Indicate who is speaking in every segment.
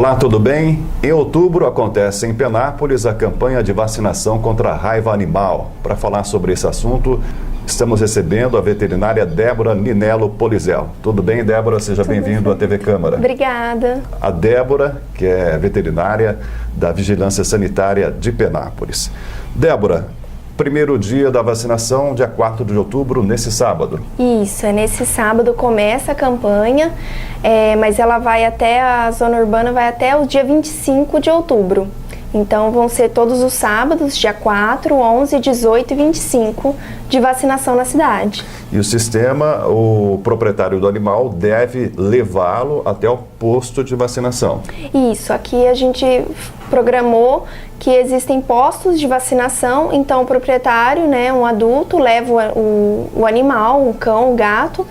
Speaker 1: Olá, tudo bem? Em outubro acontece em Penápolis a campanha de vacinação contra a raiva animal. Para falar sobre esse assunto, estamos recebendo a veterinária Débora Ninello Polizel. Tudo bem, Débora? Seja bem-vindo à TV Câmara.
Speaker 2: Obrigada.
Speaker 1: A Débora, que é veterinária da Vigilância Sanitária de Penápolis. Débora, primeiro dia da vacinação, dia 4 de outubro, nesse sábado.
Speaker 2: Isso, nesse sábado começa a campanha, mas ela vai até, a zona urbana vai até o dia 25 de outubro. Então vão ser todos os sábados, dia 4, 11, 18 e 25, de vacinação na cidade.
Speaker 1: E o sistema, o proprietário do animal deve levá-lo até o posto de vacinação.
Speaker 2: Isso, aqui a gente programou que existem postos de vacinação, então o proprietário, né, um adulto, leva o animal, o cão, o gato,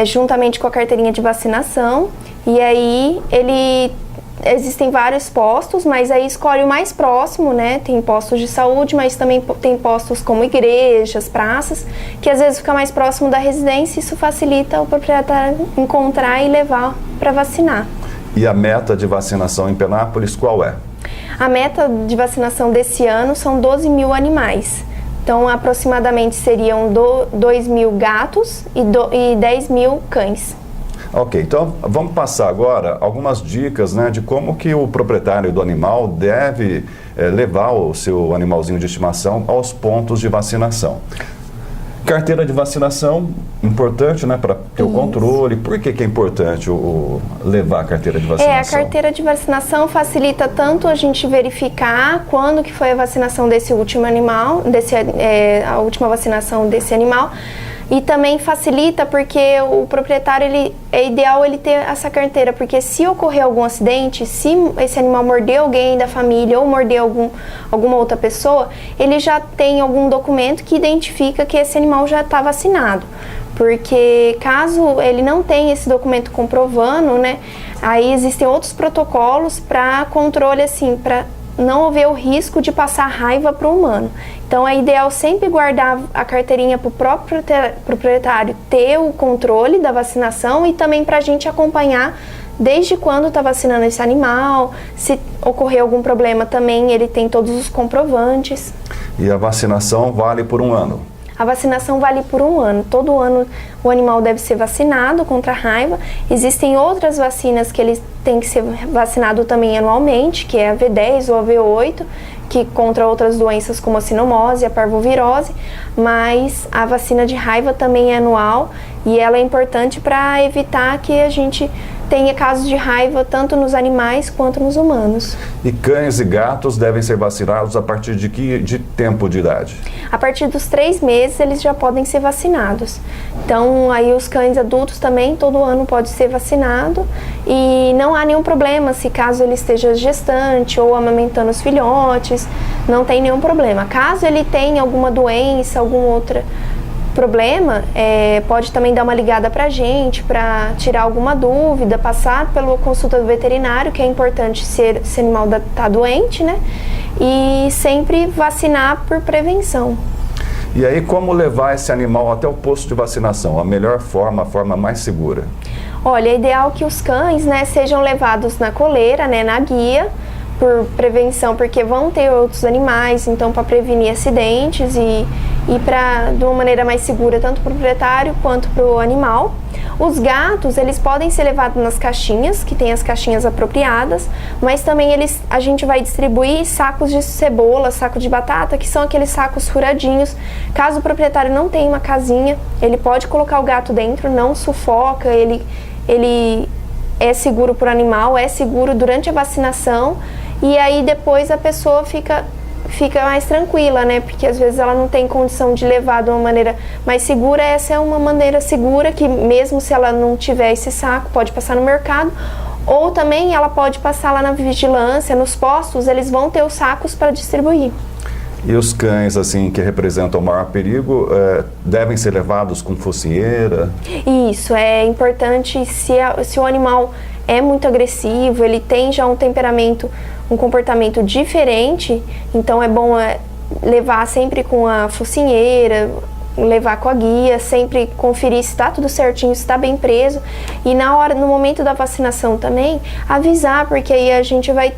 Speaker 2: juntamente com a carteirinha de vacinação, e aí existem vários postos, mas aí escolhe o mais próximo, né? Tem postos de saúde, mas também tem postos como igrejas, praças, que às vezes fica mais próximo da residência, e isso facilita o proprietário encontrar e levar para vacinar.
Speaker 1: E a meta de vacinação em Penápolis qual é?
Speaker 2: A meta de vacinação desse ano são 12 mil animais. Então, aproximadamente seriam 2 mil gatos e 10 mil cães.
Speaker 1: Ok, então vamos passar agora algumas dicas, né, de como que o proprietário do animal deve levar o seu animalzinho de estimação aos pontos de vacinação. Carteira de vacinação, importante, né, para ter o controle. Por que é importante levar a carteira de vacinação?
Speaker 2: A carteira de vacinação facilita tanto a gente verificar quando que foi a vacinação desse último animal, a última vacinação desse animal, e também facilita porque o proprietário, é ideal ele ter essa carteira, porque se ocorrer algum acidente, se esse animal morder alguém da família ou morder alguma outra pessoa, ele já tem algum documento que identifica que esse animal já está vacinado. Porque caso ele não tenha esse documento comprovando, né, aí existem outros protocolos para controle, assim, para não haver o risco de passar raiva para o humano. Então é ideal sempre guardar a carteirinha para o próprio proprietário ter o controle da vacinação e também para a gente acompanhar desde quando está vacinando esse animal, se ocorrer algum problema também ele tem todos os comprovantes.
Speaker 1: E a vacinação vale por um ano?
Speaker 2: A vacinação vale por um ano. Todo ano o animal deve ser vacinado contra a raiva. Existem outras vacinas que ele tem que ser vacinado também anualmente, que é a V10 ou a V8, que contra outras doenças como a sinomose e a parvovirose, mas a vacina de raiva também é anual e ela é importante para evitar que a gente tenha casos de raiva tanto nos animais quanto nos humanos.
Speaker 1: E cães e gatos devem ser vacinados a partir de que tempo de idade?
Speaker 2: A partir dos 3 meses eles já podem ser vacinados. Então aí os cães adultos também todo ano pode ser vacinado e não há nenhum problema se caso ele esteja gestante ou amamentando os filhotes, não tem nenhum problema. Caso ele tenha alguma doença, algum outro problema, pode também dar uma ligada pra gente, para tirar alguma dúvida, passar pela consulta do veterinário, que é importante se esse animal tá doente, né? E sempre vacinar por prevenção.
Speaker 1: E aí, como levar esse animal até o posto de vacinação? A melhor forma, a forma mais segura?
Speaker 2: Olha, é ideal que os cães, né, sejam levados na coleira, né, na guia, por prevenção, porque vão ter outros animais, então para prevenir acidentes e de uma maneira mais segura, tanto para o proprietário quanto para o animal. Os gatos, eles podem ser levados nas caixinhas, que tem as caixinhas apropriadas, mas também a gente vai distribuir sacos de cebola, saco de batata, que são aqueles sacos furadinhos. Caso o proprietário não tenha uma casinha, ele pode colocar o gato dentro, não sufoca, ele é seguro para o animal, é seguro durante a vacinação, e aí depois a pessoa fica mais tranquila, né? Porque às vezes ela não tem condição de levar de uma maneira mais segura. Essa é uma maneira segura que mesmo se ela não tiver esse saco, pode passar no mercado, ou também ela pode passar lá na vigilância, nos postos, eles vão ter os sacos para distribuir.
Speaker 1: E os cães, assim, que representam o maior perigo, devem ser levados com focinheira?
Speaker 2: Isso, é importante se o animal é muito agressivo, ele tem já um temperamento, um comportamento diferente, então é bom levar sempre com a focinheira, levar com a guia, sempre conferir se está tudo certinho, se está bem preso. E no momento da vacinação também, avisar, porque aí a gente vai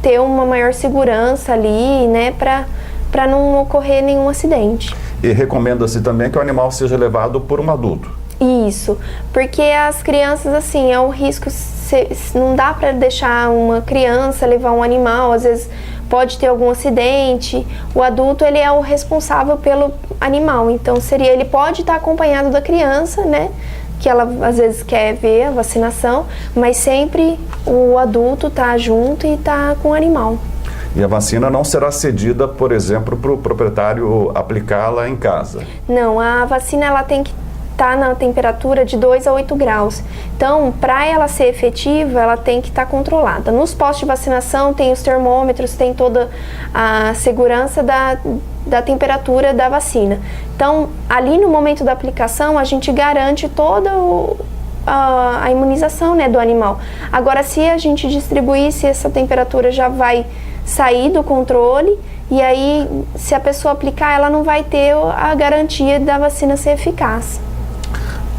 Speaker 2: ter uma maior segurança ali, né, para não ocorrer nenhum acidente.
Speaker 1: E recomenda-se também que o animal seja levado por um adulto.
Speaker 2: Isso, porque as crianças, assim, é um risco, não dá para deixar uma criança levar um animal, às vezes pode ter algum acidente. O adulto, ele é o responsável pelo animal, então ele pode estar acompanhado da criança, né, que ela às vezes quer ver a vacinação, mas sempre o adulto tá junto e tá com o animal.
Speaker 1: E a vacina não será cedida, por exemplo, para o proprietário aplicá-la em casa?
Speaker 2: Não, a vacina ela tem que estar na temperatura de 2 a 8 graus. Então, para ela ser efetiva, ela tem que estar controlada. Nos postos de vacinação tem os termômetros, tem toda a segurança da temperatura da vacina. Então, ali no momento da aplicação, a gente garante toda a imunização, né, do animal. Agora, se a gente distribuir, se essa temperatura já vai sair do controle, e aí, se a pessoa aplicar, ela não vai ter a garantia da vacina ser eficaz.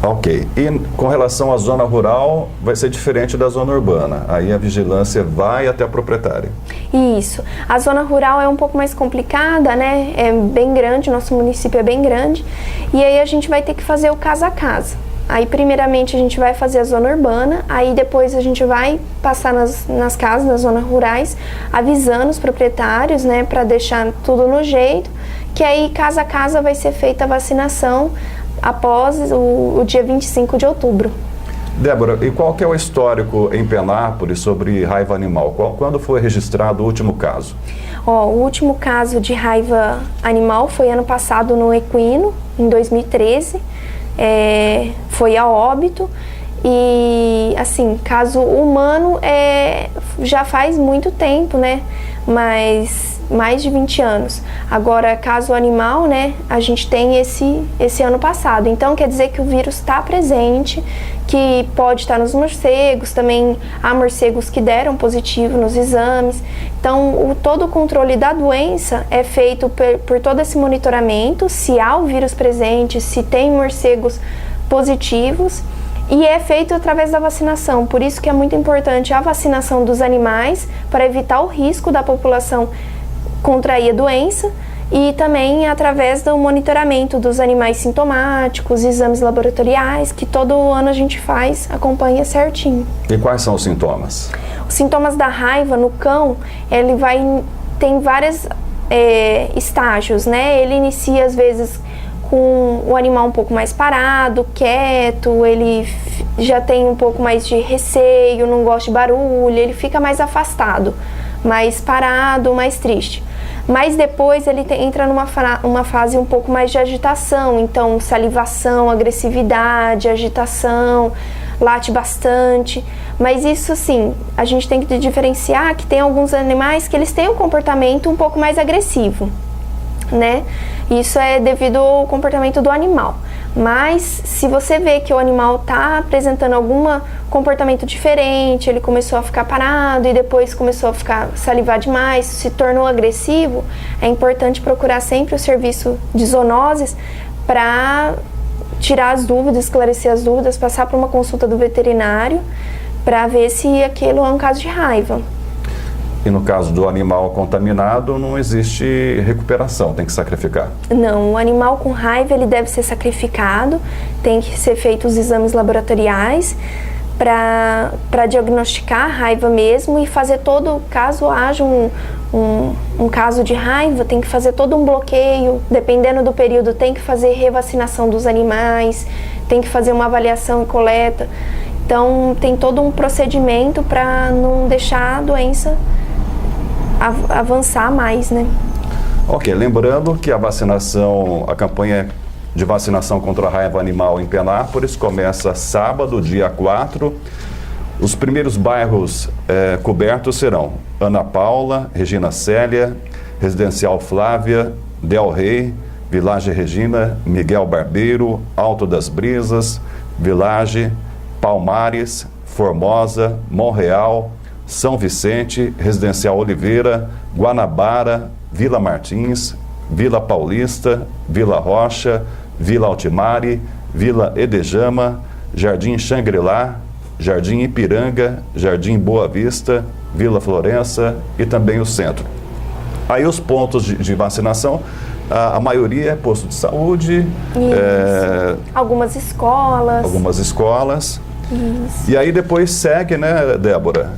Speaker 1: Ok. E com relação à zona rural, vai ser diferente da zona urbana. Aí a vigilância vai até a proprietária.
Speaker 2: Isso. A zona rural é um pouco mais complicada, né? É bem grande, nosso município é bem grande. E aí a gente vai ter que fazer o casa a casa. Aí, primeiramente, a gente vai fazer a zona urbana, aí depois a gente vai passar nas casas, nas zonas rurais, avisando os proprietários, né, para deixar tudo no jeito, que aí, casa a casa, vai ser feita a vacinação após o dia 25 de outubro.
Speaker 1: Débora, e qual que é o histórico em Penápolis sobre raiva animal? Quando foi registrado o último caso?
Speaker 2: O último caso de raiva animal foi ano passado no equino, em 2013. Foi a óbito. E, assim, caso humano já faz muito tempo, né? Mas mais de 20 anos. Agora, caso animal, né? A gente tem esse ano passado. Então, quer dizer que o vírus está presente, que pode estar nos morcegos. Também há morcegos que deram positivo nos exames. Então, todo o controle da doença é feito por todo esse monitoramento, se há o vírus presente, se tem morcegos positivos. E é feito através da vacinação, por isso que é muito importante a vacinação dos animais, para evitar o risco da população contrair a doença, e também através do monitoramento dos animais sintomáticos, exames laboratoriais, que todo ano a gente acompanha certinho.
Speaker 1: E quais são os sintomas?
Speaker 2: Os sintomas da raiva no cão, tem vários estágios, né? Ele inicia às vezes com o animal um pouco mais parado, quieto, ele já tem um pouco mais de receio, não gosta de barulho, ele fica mais afastado, mais parado, mais triste. Mas depois ele entra numa fase um pouco mais de agitação, então salivação, agressividade, agitação, late bastante. Mas isso, sim, a gente tem que diferenciar que tem alguns animais que eles têm um comportamento um pouco mais agressivo, né? Isso é devido ao comportamento do animal. Mas se você vê que o animal está apresentando algum comportamento diferente, ele começou a ficar parado e depois começou a salivar demais, se tornou agressivo, é importante procurar sempre o serviço de zoonoses para tirar as dúvidas, esclarecer as dúvidas, passar por uma consulta do veterinário para ver se aquilo é um caso de raiva.
Speaker 1: E no caso do animal contaminado, não existe recuperação, tem que sacrificar?
Speaker 2: Não, o animal com raiva ele deve ser sacrificado, tem que ser feitos os exames laboratoriais para diagnosticar a raiva mesmo e fazer caso haja um caso de raiva, tem que fazer todo um bloqueio, dependendo do período tem que fazer revacinação dos animais, tem que fazer uma avaliação e coleta. Então tem todo um procedimento para não deixar a doença avançar mais, né?
Speaker 1: Ok, lembrando que a campanha de vacinação contra a raiva animal em Penápolis começa sábado, dia 4. Os primeiros bairros cobertos serão Ana Paula, Regina Célia, Residencial Flávia, Del Rey, Village Regina, Miguel Barbeiro, Alto das Brisas, Village, Palmares, Formosa, Monreal, São Vicente, Residencial Oliveira, Guanabara, Vila Martins, Vila Paulista, Vila Rocha, Vila Altimare, Vila Edejama, Jardim Xangri-Lá, Jardim Ipiranga, Jardim Boa Vista, Vila Florença e também o centro. Aí os pontos de vacinação, a maioria é posto de saúde,
Speaker 2: algumas escolas.
Speaker 1: Algumas escolas.
Speaker 2: Isso.
Speaker 1: E aí depois segue, né, Débora?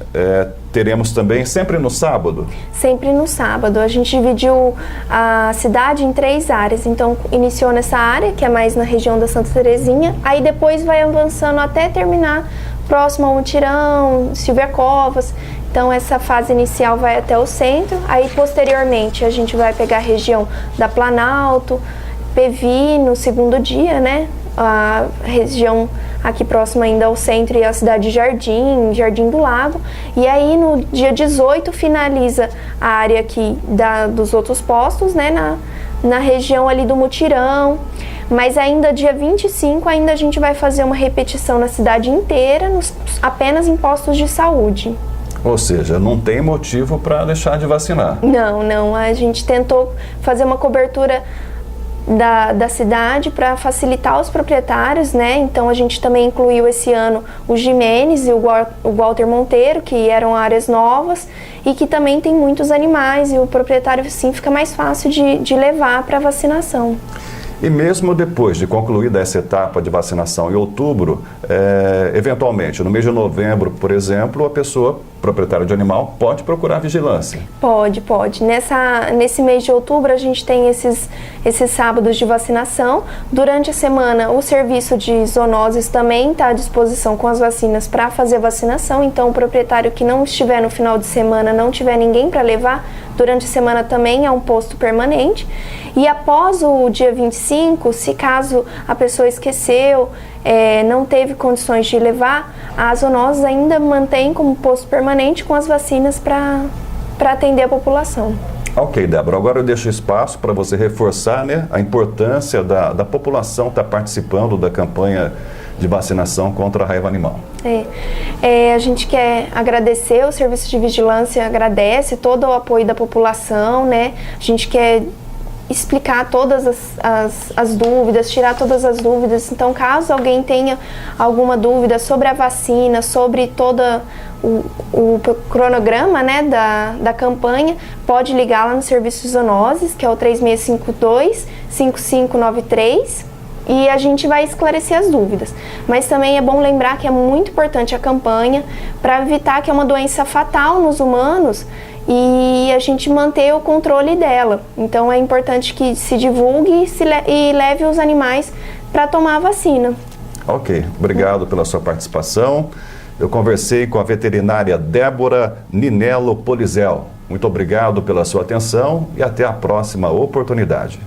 Speaker 1: Teremos também sempre no sábado?
Speaker 2: Sempre no sábado. A gente dividiu a cidade em 3 áreas. Então, iniciou nessa área, que é mais na região da Santa Terezinha. Aí depois vai avançando até terminar próximo ao Mutirão, Silvia Covas. Então, essa fase inicial vai até o centro. Aí, posteriormente, a gente vai pegar a região da Planalto, Pevi, no segundo dia, né? A região aqui próxima ainda ao centro e a cidade de Jardim do Lago. E aí, no dia 18, finaliza a área aqui dos outros postos, né? Na região ali do Mutirão. Mas ainda dia 25, ainda a gente vai fazer uma repetição na cidade inteira, apenas em postos de saúde.
Speaker 1: Ou seja, não tem motivo para deixar de vacinar.
Speaker 2: Não. A gente tentou fazer uma cobertura da cidade para facilitar os proprietários, né? Então a gente também incluiu esse ano o Jimenez e o Walter Monteiro, que eram áreas novas e que também tem muitos animais e o proprietário assim fica mais fácil de levar para vacinação.
Speaker 1: E mesmo depois de concluída essa etapa de vacinação em outubro, eventualmente, no mês de novembro, por exemplo, a pessoa, proprietária de animal, pode procurar vigilância?
Speaker 2: Pode. Nesse mês de outubro, a gente tem esses sábados de vacinação. Durante a semana, o serviço de zoonoses também está à disposição com as vacinas para fazer a vacinação. Então, o proprietário que não estiver no final de semana, não tiver ninguém para levar, durante a semana também é um posto permanente. E após o dia 25, se caso a pessoa esqueceu, não teve condições de levar, a zoonoses ainda mantém como posto permanente com as vacinas para atender a população.
Speaker 1: Ok, Débora, agora eu deixo espaço para você reforçar, né, a importância da população estar participando da campanha de vacinação contra a raiva animal.
Speaker 2: A gente quer agradecer, o Serviço de Vigilância agradece todo o apoio da população, né? A gente quer explicar todas as dúvidas, tirar todas as dúvidas. Então, caso alguém tenha alguma dúvida sobre a vacina, sobre todo o cronograma, né, da campanha, pode ligar lá no Serviço de Zoonoses, que é o 3652-5593, e a gente vai esclarecer as dúvidas. Mas também é bom lembrar que é muito importante a campanha para evitar que é uma doença fatal nos humanos e a gente manter o controle dela. Então é importante que se divulgue e leve os animais para tomar a vacina.
Speaker 1: Ok, obrigado pela sua participação. Eu conversei com a veterinária Débora Ninello Polizel. Muito obrigado pela sua atenção e até a próxima oportunidade.